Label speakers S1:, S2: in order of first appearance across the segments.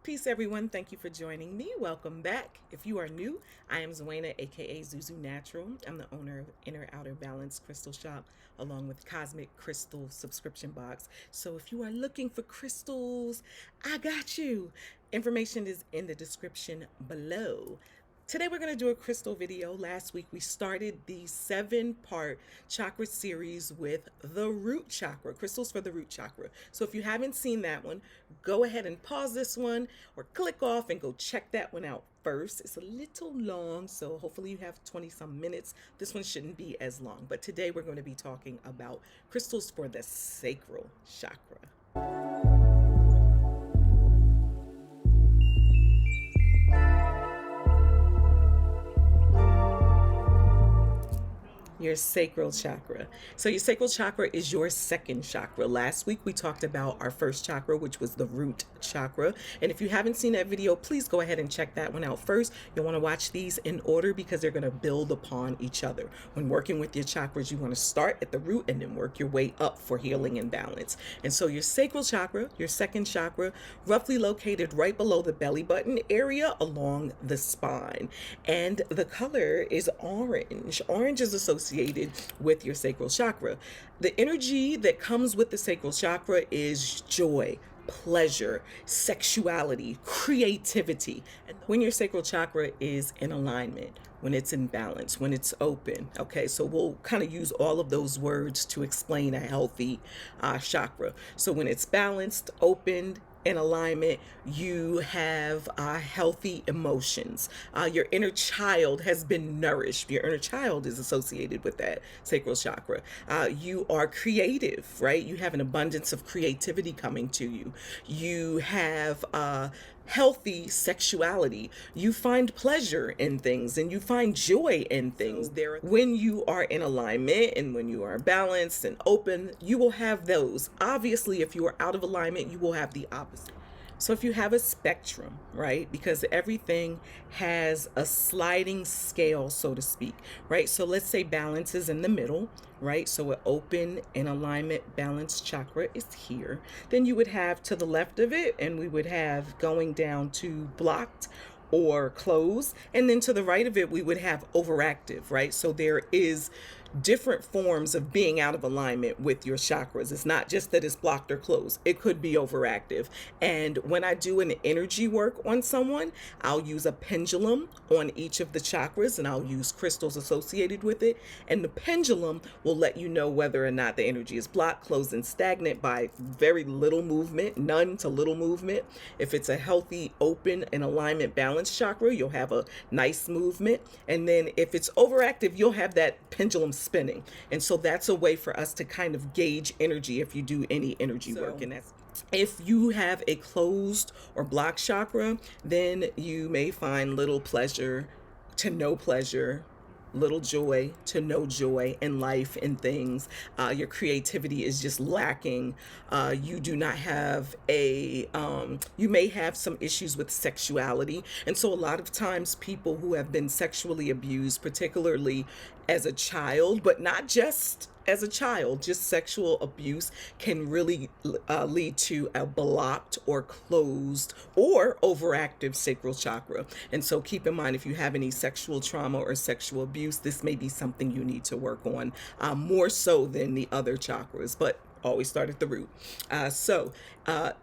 S1: Peace, everyone. Thank you for joining me. Welcome back. If you are new, I am Zoena, aka ZuZuNatural. I'm the owner of Inner Outer Balance Crystal Shop, along with Cosmic Crystal Subscription Box. So if you are looking for crystals, I got you. Information is in the description below. Today we're going to do a crystal video. Last week we started the 7-part chakra series with the root chakra, crystals for the root chakra. So if you haven't seen that one, go ahead and pause this one or click off and go check that one out first. It's a little long, so hopefully you have 20 some minutes. This one shouldn't be as long, but today we're going to be talking about crystals for the sacral chakra. Your sacral chakra. So your sacral chakra is your second chakra. Last week we talked about our first chakra, which was the root chakra. And if you haven't seen that video, please go ahead and check that one out first. You'll want to watch these in order because they're going to build upon each other. When working with your chakras, you want to start at the root and then work your way up for healing and balance. And so your sacral chakra, your second chakra, roughly located right below the belly button area along the spine. And the color is orange. Orange is associated with your sacral chakra. The energy that comes with the sacral chakra is joy, pleasure, sexuality, creativity. And when your sacral chakra is in alignment, when it's in balance, when it's open. Okay, so we'll kind of use all of those words to explain a healthy chakra. So when it's balanced, opened, in alignment, you have healthy emotions. Your inner child has been nourished. Your inner child is associated with that sacral chakra. You are creative, right? You have an abundance of creativity coming to you. You have healthy sexuality. You find pleasure in things and you find joy in things. When you are in alignment and when you are balanced and open, you will have those. Obviously, if you are out of alignment, you will have the opposite. So if you have a spectrum, right, because everything has a sliding scale, so to speak, right? So let's say balance is in the middle, right? So an open and alignment balanced chakra is here. Then you would have to the left of it, and we would have going down to blocked or closed. And then to the right of it, we would have overactive, right? So there is different forms of being out of alignment with your chakras. It's not just that it's blocked or closed. It could be overactive. And when I do an energy work on someone, I'll use a pendulum on each of the chakras and I'll use crystals associated with it. And the pendulum will let you know whether or not the energy is blocked, closed, and stagnant by very little movement, none to little movement. If it's a healthy, open, and alignment balanced chakra, you'll have a nice movement. And then if it's overactive, you'll have that pendulum spinning. And so that's a way for us to kind of gauge energy if you do any energy work. And that's if you have a closed or blocked chakra, then you may find little pleasure to no pleasure, little joy to no joy in life and things. Your creativity is just lacking. You do not have you may have some issues with sexuality. And so a lot of times people who have been sexually abused, particularly as a child, but not just as a child, just sexual abuse can really lead to a blocked or closed or overactive sacral chakra. And so keep in mind, if you have any sexual trauma or sexual abuse, this may be something you need to work on more so than the other chakras, but always start at the root.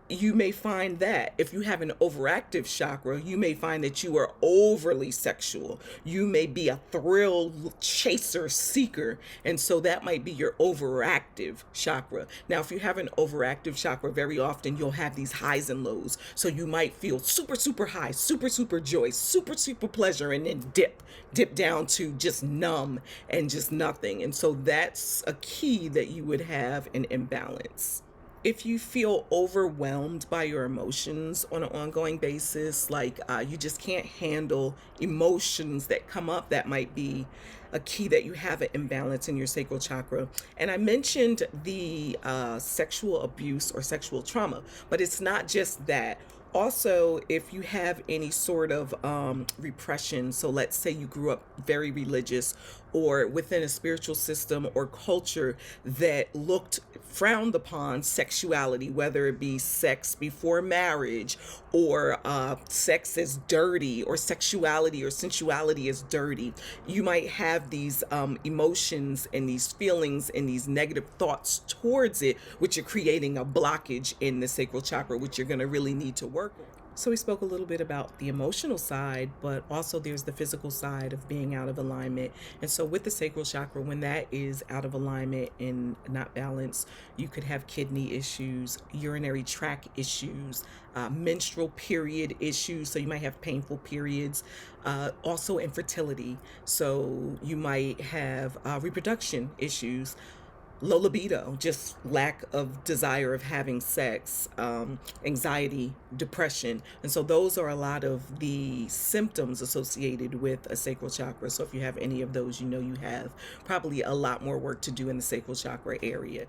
S1: You may find that if you have an overactive chakra, you may find that you are overly sexual. You may be a thrill chaser seeker. And so that might be your overactive chakra. Now, if you have an overactive chakra, very often you'll have these highs and lows. So you might feel super, super high, super, super joy, super, super pleasure, and then dip down to just numb and just nothing. And so that's a key that you would have an imbalance. If you feel overwhelmed by your emotions on an ongoing basis, like you just can't handle emotions that come up, that might be a key that you have an imbalance in your sacral chakra. And I mentioned the sexual abuse or sexual trauma, but it's not just that. Also, if you have any sort of repression, so let's say you grew up very religious or within a spiritual system or culture that frowned upon sexuality, whether it be sex before marriage, or sex is dirty, or sexuality or sensuality is dirty. You might have these emotions and these feelings and these negative thoughts towards it, which are creating a blockage in the sacral chakra, which you're going to really need to work on. So we spoke a little bit about the emotional side, but also there's the physical side of being out of alignment. And so with the sacral chakra, when that is out of alignment and not balanced, you could have kidney issues, urinary tract issues, menstrual period issues. So you might have painful periods, also infertility. So you might have reproduction issues, low libido, just lack of desire of having sex, anxiety, depression. And so those are a lot of the symptoms associated with a sacral chakra. So if you have any of those, you know you have probably a lot more work to do in the sacral chakra area.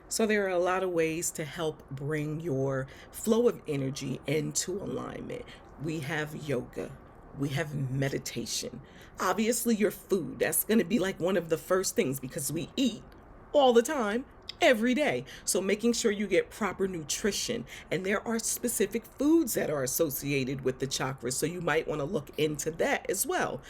S1: So there are a lot of ways to help bring your flow of energy into alignment. We have yoga. We have meditation. Obviously, your food, that's going to be like one of the first things, because we eat all the time, every day. So making sure you get proper nutrition. And there are specific foods that are associated with the chakras. So you might want to look into that as well.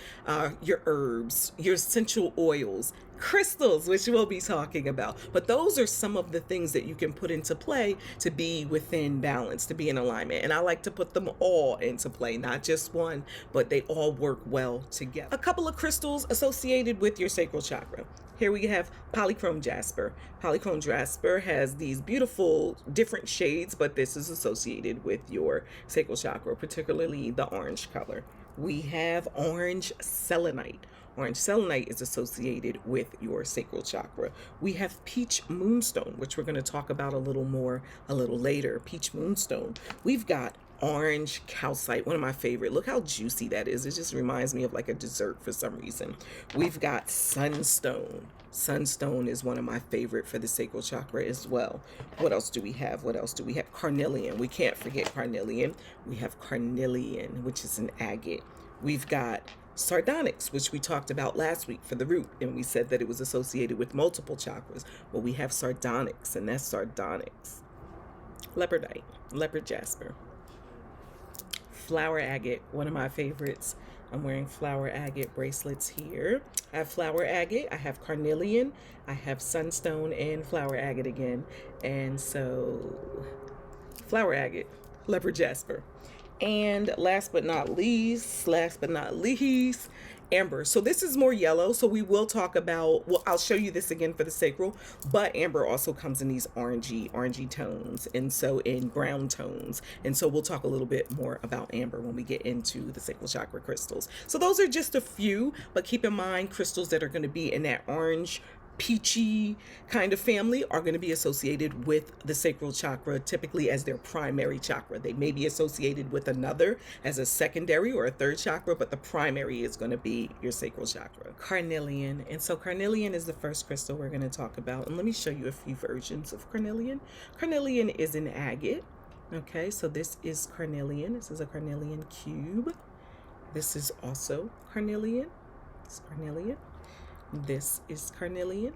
S1: Your herbs, your essential oils, crystals, which we'll be talking about. But those are some of the things that you can put into play to be within balance, to be in alignment. And I like to put them all into play, not just one, but they all work well together. A couple of crystals associated with your sacral chakra. Here we have polychrome jasper. Polychrome jasper has these beautiful different shades, but this is associated with your sacral chakra, particularly the orange color. We have orange selenite. Orange selenite is associated with your sacral chakra. We have peach moonstone, which we're going to talk about a little later. Peach moonstone. We've got orange calcite, one of my favorite. Look how juicy that is. It just reminds me of like a dessert for some reason. We've got sunstone. Sunstone is one of my favorite for the sacral chakra as well. What else do we have? Carnelian. We can't forget carnelian. We have carnelian, which is an agate. We've got sardonyx, which we talked about last week for the root, and we said that it was associated with multiple chakras. Well, we have sardonyx, and that's sardonyx. Leopardite, leopard jasper. Flower agate, one of my favorites. I'm wearing flower agate bracelets here. I have flower agate, I have carnelian, I have sunstone, and flower agate again. And so flower agate, leopard jasper. And last but not least, amber. So this is more yellow. So we will talk about, well, I'll show you this again for the sacral, but amber also comes in these orangey tones. And so in brown tones. And so we'll talk a little bit more about amber when we get into the sacral chakra crystals. So those are just a few, but keep in mind crystals that are going to be in that orange, peachy kind of family are going to be associated with the sacral chakra, typically as their primary chakra. They may be associated with another as a secondary or a third chakra, but the primary is going to be your sacral chakra. Carnelian. And so carnelian is the first crystal we're going to talk about. And let me show you a few versions of carnelian. Carnelian is an agate. Okay, so this is carnelian. This is a carnelian cube. This is also carnelian. It's carnelian. This is carnelian,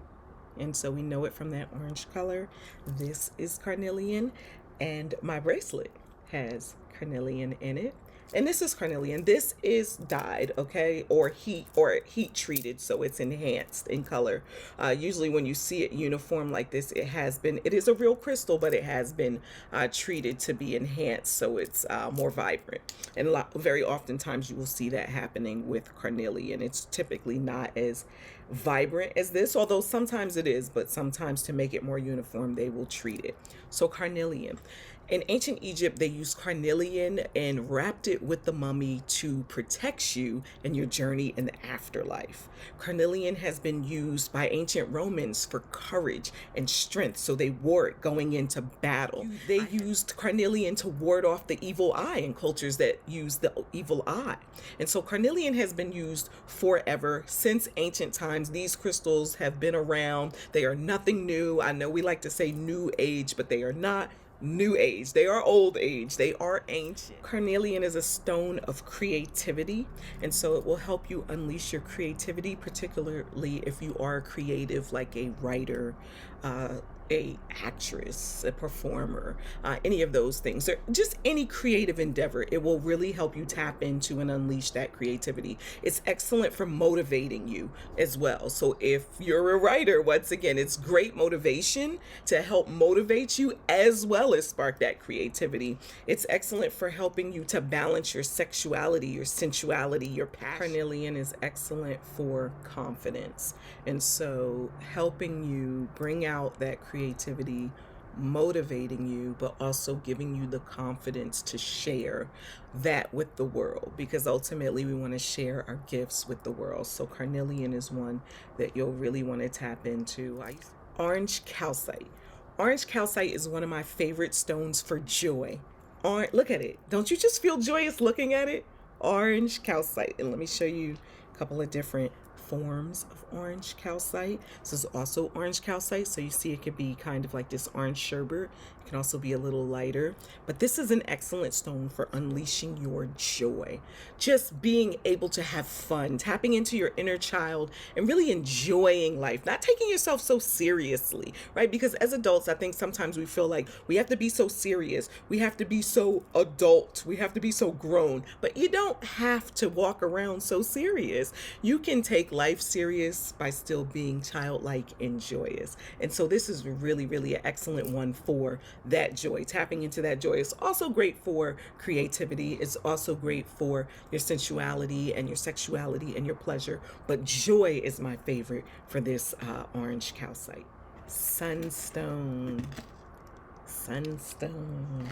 S1: and so we know it from that orange color. This is carnelian, and my bracelet has carnelian in it. And this is carnelian. This is dyed, okay, or heat treated, so it's enhanced in color. Usually when you see it uniform like this, it is a real crystal, but it has been treated to be enhanced, so it's more vibrant. And very oftentimes you will see that happening with carnelian. It's typically not as vibrant as this, although sometimes it is, but sometimes to make it more uniform, they will treat it. So carnelian. In ancient Egypt, they used carnelian and wrapped it with the mummy to protect you in your journey in the afterlife. Carnelian has been used by ancient Romans for courage and strength, so they wore it going into battle. They used carnelian to ward off the evil eye in cultures that use the evil eye. And so carnelian has been used forever, since ancient times. These crystals have been around. They are nothing new. I know we like to say new age, but they are not. new age. They are old age. They are ancient. Carnelian is a stone of creativity, and so it will help you unleash your creativity, particularly if you are creative, like a writer, a actress, a performer, any of those things, or just any creative endeavor. It will really help you tap into and unleash that creativity. It's excellent for motivating you as well. So if you're a writer, once again, it's great motivation to help motivate you as well as spark that creativity. It's excellent for helping you to balance your sexuality, your sensuality, your passion. Carnelian is excellent for confidence, and so helping you bring out that creativity, motivating you, but also giving you the confidence to share that with the world, because ultimately we want to share our gifts with the world. So carnelian is one that you'll really want to tap into. Orange calcite. Orange calcite is one of my favorite stones for joy. Look at it. Don't you just feel joyous looking at it? Orange calcite. And let me show you a couple of different forms of orange calcite. This is also orange calcite, so you see it could be kind of like this orange sherbet. It can also be a little lighter, but this is an excellent stone for unleashing your joy, just being able to have fun, tapping into your inner child and really enjoying life, not taking yourself so seriously, right? Because as adults, I think sometimes we feel like we have to be so serious, we have to be so adult, we have to be so grown, but you don't have to walk around so serious. You can take life serious by still being childlike and joyous. And so this is really, really an excellent one for that joy. Tapping into that joy is also great for creativity. It's also great for your sensuality and your sexuality and your pleasure. But joy is my favorite for this orange calcite. Sunstone. Sunstone.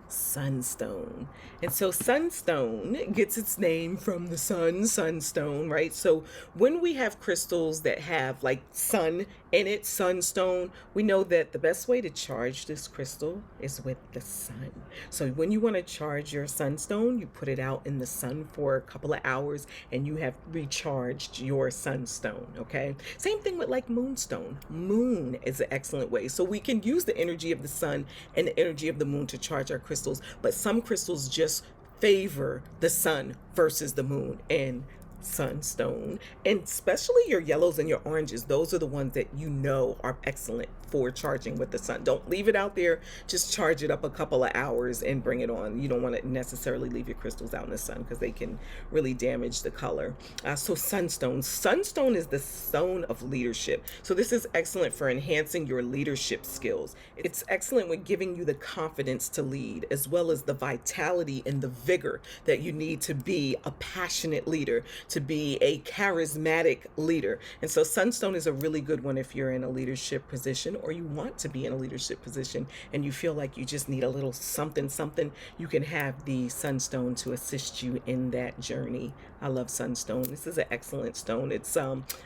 S1: Sunstone. And so sunstone gets its name from the sun, sunstone, right? So when we have crystals that have like sun in it, sunstone, we know that the best way to charge this crystal is with the sun. So when you want to charge your sunstone, you put it out in the sun for a couple of hours and you have recharged your sunstone, okay? Same thing with like moonstone. Moon is an excellent way. So we can use the energy of the sun and the energy of the moon to charge our crystals, but some crystals just favor the sun versus the moon. And sunstone, and especially your yellows and your oranges, those are the ones that you know are excellent for charging with the sun. Don't leave it out there, just charge it up a couple of hours and bring it on. You don't want to necessarily leave your crystals out in the sun because they can really damage the color. So sunstone is the stone of leadership. So this is excellent for enhancing your leadership skills. It's excellent with giving you the confidence to lead, as well as the vitality and the vigor that you need to be a passionate leader, to be a charismatic leader. And so sunstone is a really good one if you're in a leadership position, or you want to be in a leadership position and you feel like you just need a little something, you can have the sunstone to assist you in that journey. I love sunstone. This is an excellent stone. It's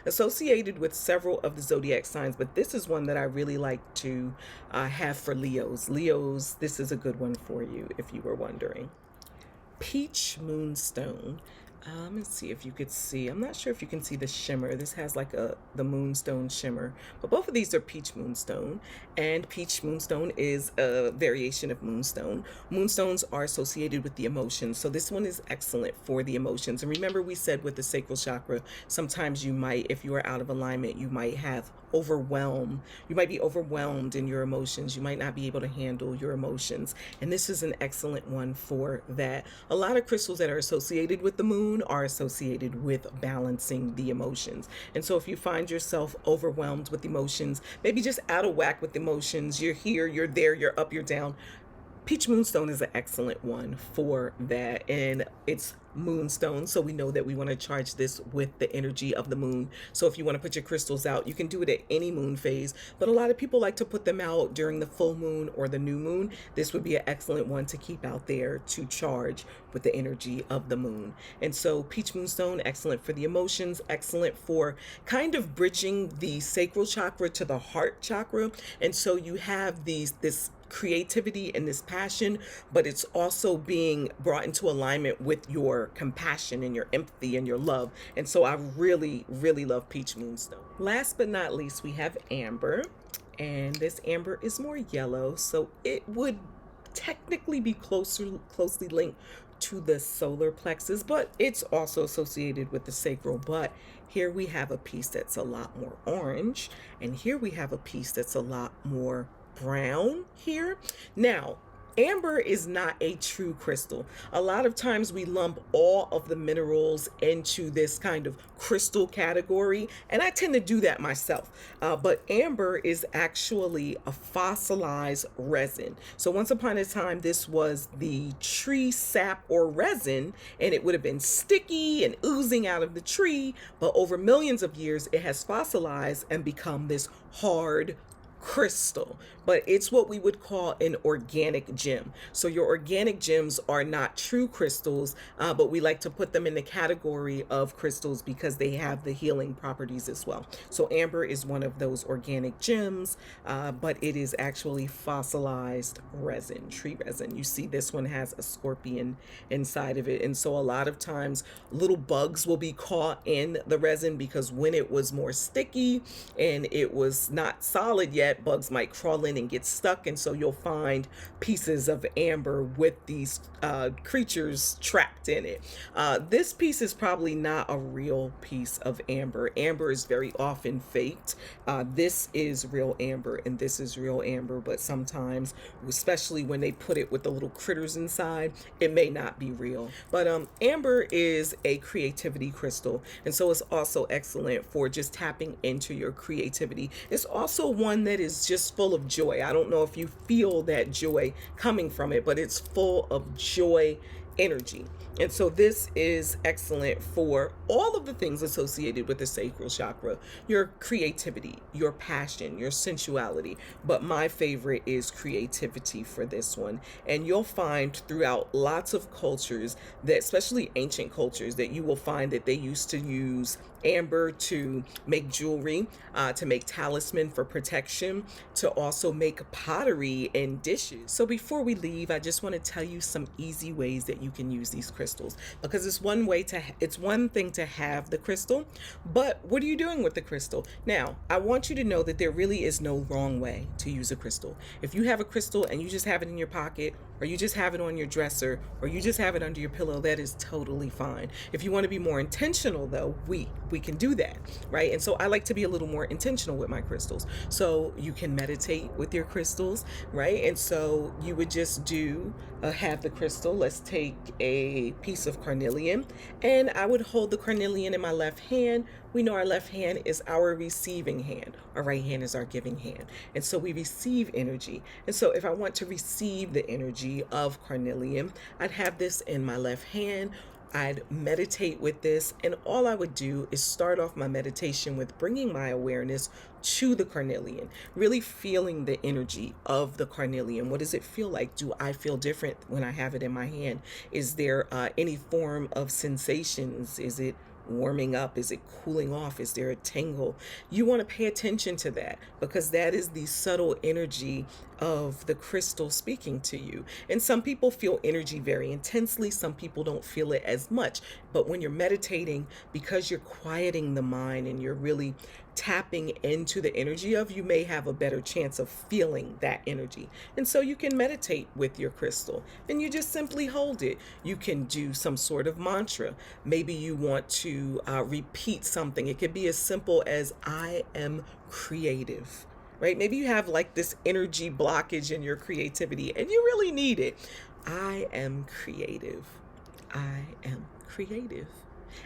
S1: associated with several of the zodiac signs, but this is one that I really like to have for Leos. Leos, this is a good one for you if you were wondering. Peach moonstone. Let's see if you could see. I'm not sure if you can see the shimmer. This has like the moonstone shimmer, but both of these are peach moonstone, and peach moonstone is a variation of moonstone. Moonstones are associated with the emotions, so this one is excellent for the emotions. And remember, we said with the sacral chakra, sometimes you might, if you are out of alignment, you might have overwhelm. You might be overwhelmed in your emotions. You might not be able to handle your emotions, and this is an excellent one for that. A lot of crystals that are associated with the moon are associated with balancing the emotions. And so if you find yourself overwhelmed with emotions, maybe just out of whack with emotions, you're here, you're there, you're up, you're down, peach moonstone is an excellent one for that. And it's moonstone, so we know that we want to charge this with the energy of the moon. So if you want to put your crystals out, you can do it at any moon phase, but a lot of people like to put them out during the full moon or the new moon. This would be an excellent one to keep out there to charge with the energy of the moon. And so peach moonstone, excellent for the emotions, excellent for kind of bridging the sacral chakra to the heart chakra. And so you have this creativity and this passion, but it's also being brought into alignment with your compassion and your empathy and your love. And so I really, really love peach moonstone. Last but not least, we have amber. And this amber is more yellow, so it would technically be closely linked to the solar plexus, but it's also associated with the sacral. But here we have a piece that's a lot more orange, and here we have a piece that's a lot more brown here. Now, amber is not a true crystal. A lot of times we lump all of the minerals into this kind of crystal category, and I tend to do that myself. But amber is actually a fossilized resin. So once upon a time, this was the tree sap or resin, and it would have been sticky and oozing out of the tree. But over millions of years, it has fossilized and become this hard crystal. But it's what we would call an organic gem. So your organic gems are not true crystals, but we like to put them in the category of crystals because they have the healing properties as well. So amber is one of those organic gems, but it is actually fossilized resin, tree resin. You see this one has a scorpion inside of it. And so a lot of times little bugs will be caught in the resin because when it was more sticky and it was not solid yet, bugs might crawl in and get stuck, and so you'll find pieces of amber with these creatures trapped in it. This piece is probably not a real piece of amber. Amber is very often faked. This is real amber and this is real amber, but sometimes, especially when they put it with the little critters inside, it may not be real. But amber is a creativity crystal, and so it's also excellent for just tapping into your creativity. It's also one that is just full of joy. I don't know if you feel that joy coming from it, but it's full of joy energy. And so this is excellent for all of the things associated with the sacral chakra, your creativity, your passion, your sensuality. But my favorite is creativity for this one. And you'll find throughout lots of cultures, that especially ancient cultures, that you will find that they used to use amber to make jewelry, to make talisman for protection, to also make pottery and dishes. So before we leave, I just want to tell you some easy ways that you can use these crystals, because it's one thing to have the crystal, but what are you doing with the crystal? Now, I want you to know that there really is no wrong way to use a crystal. If you have a crystal and you just have it in your pocket, or you just have it on your dresser, or you just have it under your pillow, that is totally fine. If you want to be more intentional though, we can do that, right? And so I like to be a little more intentional with my crystals. So you can meditate with your crystals, right? And so you would just have the crystal. Let's take a piece of carnelian, and I would hold the carnelian in my left hand. We know our left hand is our receiving hand. Our right hand is our giving hand. And so we receive energy. And so if I want to receive the energy of carnelian, I'd have this in my left hand. I'd meditate with this, and all I would do is start off my meditation with bringing my awareness to the carnelian, really feeling the energy of the carnelian. What does it feel like? Do I feel different when I have it in my hand? Is there any form of sensations? Is it warming up? Is it cooling off? Is there a tingle? You want to pay attention to that, because that is the subtle energy of the crystal speaking to you. And some people feel energy very intensely, some people don't feel it as much. But when you're meditating, because you're quieting the mind and you're really tapping into the energy of, you may have a better chance of feeling that energy. And so you can meditate with your crystal and you just simply hold it. You can do some sort of mantra. Maybe you want to repeat something. It could be as simple as I am creative, right? Maybe you have like this energy blockage in your creativity and you really need it. I am creative. I am creative.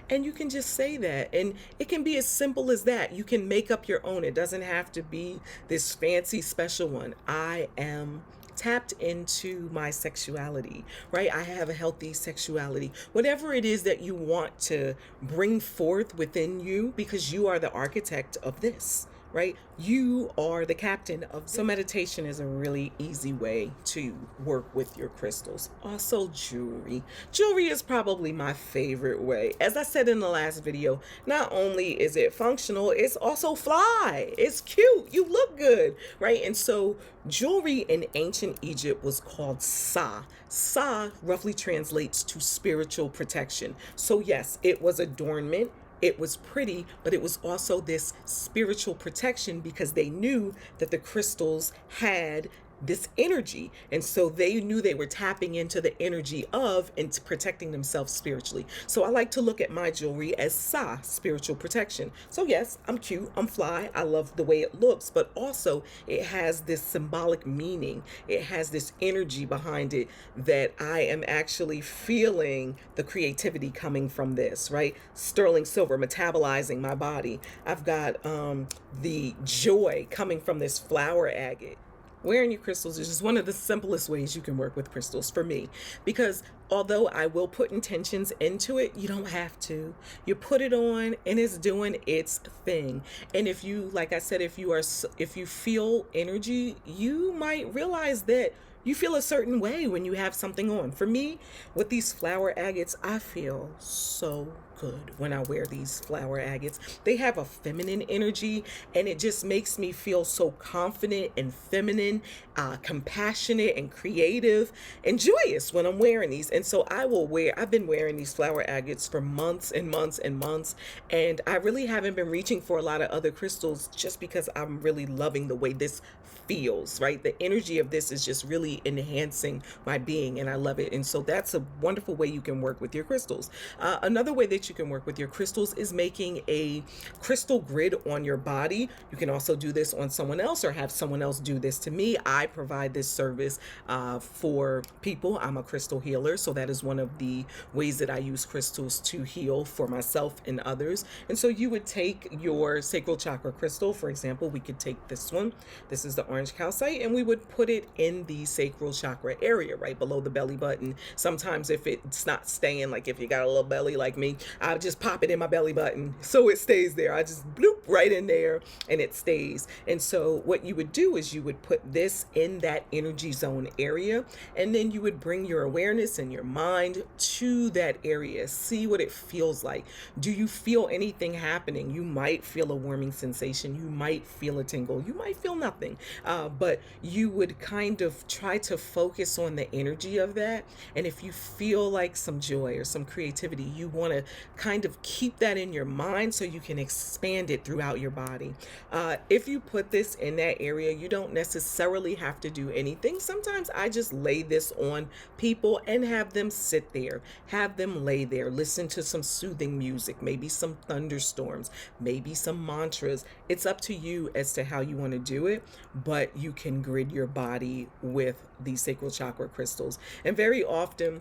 S1: And you can just say that, and it can be as simple as that. You can make up your own. It doesn't have to be this fancy special one. I am tapped into my sexuality, right? I have a healthy sexuality. Whatever it is that you want to bring forth within you, because you are the architect of this, right? You are the captain of. So meditation is a really easy way to work with your crystals. Also jewelry. Jewelry is probably my favorite way. As I said in the last video, not only is it functional, it's also fly. It's cute. You look good, right? And so jewelry in ancient Egypt was called sa. Sa roughly translates to spiritual protection. So yes, it was adornment. It was pretty, but it was also this spiritual protection because they knew that the crystals had this energy. And so they knew they were tapping into the energy of and protecting themselves spiritually. So I like to look at my jewelry as spiritual protection. So yes, I'm cute, I'm fly, I love the way it looks, but also it has this symbolic meaning. It has this energy behind it that I am actually feeling the creativity coming from this, right? Sterling silver metabolizing my body. I've got the joy coming from this flower agate. Wearing your crystals is just one of the simplest ways you can work with crystals for me, because although I will put intentions into it, you don't have to. You put it on and it's doing its thing. And if you, like I said, if you feel energy, you might realize that you feel a certain way when you have something on. For me, with these flower agates, I feel so good when I wear these flower agates. They have a feminine energy, and it just makes me feel so confident and feminine, compassionate and creative and joyous when I'm wearing these. And so I've been wearing these flower agates for months and months and months, and I really haven't been reaching for a lot of other crystals just because I'm really loving the way this feels, right? The energy of this is just really enhancing my being, and I love it. And so that's a wonderful way you can work with your crystals. Another way that you can work with your crystals is making a crystal grid on your body. You can also do this on someone else or have someone else do this to me. I provide this service for people. I'm a crystal healer, so that is one of the ways that I use crystals to heal for myself and others. And so you would take your sacral chakra crystal, for example. We could take this one. This is the orange calcite, and we would put it in the sacral chakra area right below the belly button. Sometimes if it's not staying, like if you got a little belly like me, I just pop it in my belly button so it stays there. I just bloop right in there and it stays. And so what you would do is you would put this in that energy zone area, and then you would bring your awareness and your mind to that area. See what it feels like. Do you feel anything happening? You might feel a warming sensation. You might feel a tingle. You might feel nothing. But you would kind of try to focus on the energy of that. And if you feel like some joy or some creativity, you want to kind of keep that in your mind so you can expand it throughout your body. If you put this in that area, you don't necessarily have to do anything. Sometimes I just lay this on people and have them sit there, have them lay there, listen to some soothing music, maybe some thunderstorms, maybe some mantras. It's up to you as to how you want to do it, but you can grid your body with these sacral chakra crystals. And very often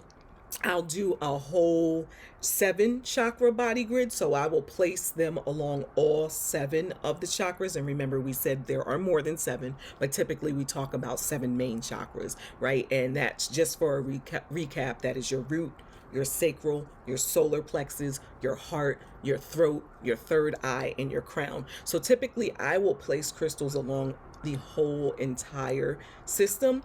S1: I'll do a whole 7 chakra body grid. So I will place them along all 7 of the chakras. And remember, we said there are more than 7, but typically we talk about 7 main chakras, right? And that's just for a recap. That is your root, your sacral, your solar plexus, your heart, your throat, your third eye, and your crown. So typically I will place crystals along the whole entire system,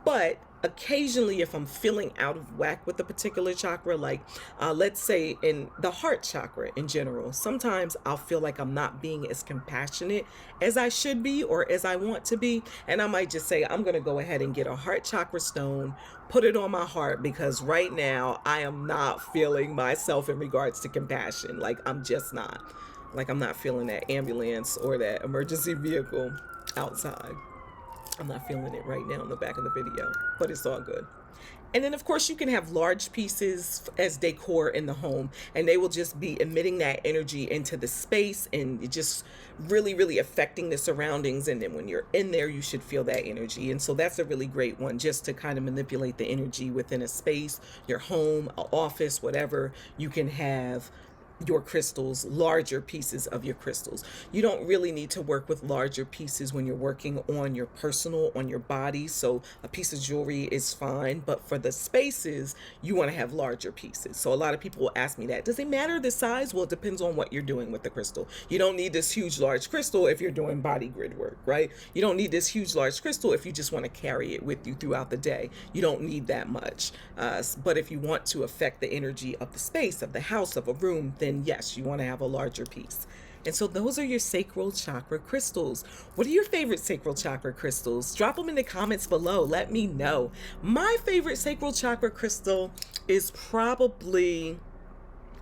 S1: but occasionally if I'm feeling out of whack with a particular chakra, like let's say in the heart chakra in general, sometimes I'll feel like I'm not being as compassionate as I should be or as I want to be, and I might just say I'm gonna go ahead and get a heart chakra stone, put it on my heart, because right now I am not feeling myself in regards to compassion. Like I'm just not. Like I'm not feeling that ambulance or that emergency vehicle outside. I'm not feeling it right now in the back of the video, but it's all good. And then of course you can have large pieces as decor in the home, and they will just be emitting that energy into the space and just really, really affecting the surroundings. And then when you're in there, you should feel that energy. And so that's a really great one, just to kind of manipulate the energy within a space, your home, an office, whatever. You can have your crystals, larger pieces of your crystals. You don't really need to work with larger pieces when you're working on your personal, on your body. So a piece of jewelry is fine, but for the spaces, you want to have larger pieces. So a lot of people will ask me that. Does it matter the size? Well, it depends on what you're doing with the crystal. You don't need this huge, large crystal if you're doing body grid work, right? You don't need this huge, large crystal if you just want to carry it with you throughout the day. You don't need that much. But if you want to affect the energy of the space, of the house, of a room, then yes, you want to have a larger piece. And so those are your sacral chakra crystals. What are your favorite sacral chakra crystals? Drop them in the comments below. Let me know. My favorite sacral chakra crystal is probably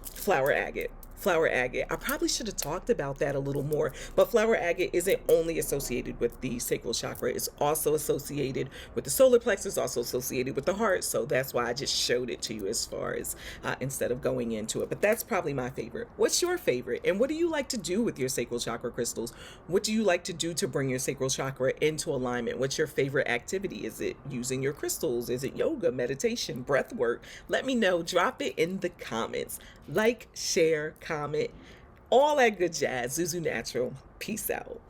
S1: flower agate. Flower agate. I probably should have talked about that a little more, but flower agate isn't only associated with the sacral chakra, it's also associated with the solar plexus, also associated with the heart. So that's why I just showed it to you as far as instead of going into it. But that's probably my favorite. What's your favorite? And what do you like to do with your sacral chakra crystals? What do you like to do to bring your sacral chakra into alignment? What's your favorite activity? Is it using your crystals? Is it yoga, meditation, breath work? Let me know. Drop it in the comments. Like, share, comment, all that good jazz. ZuZuNatural. Peace out.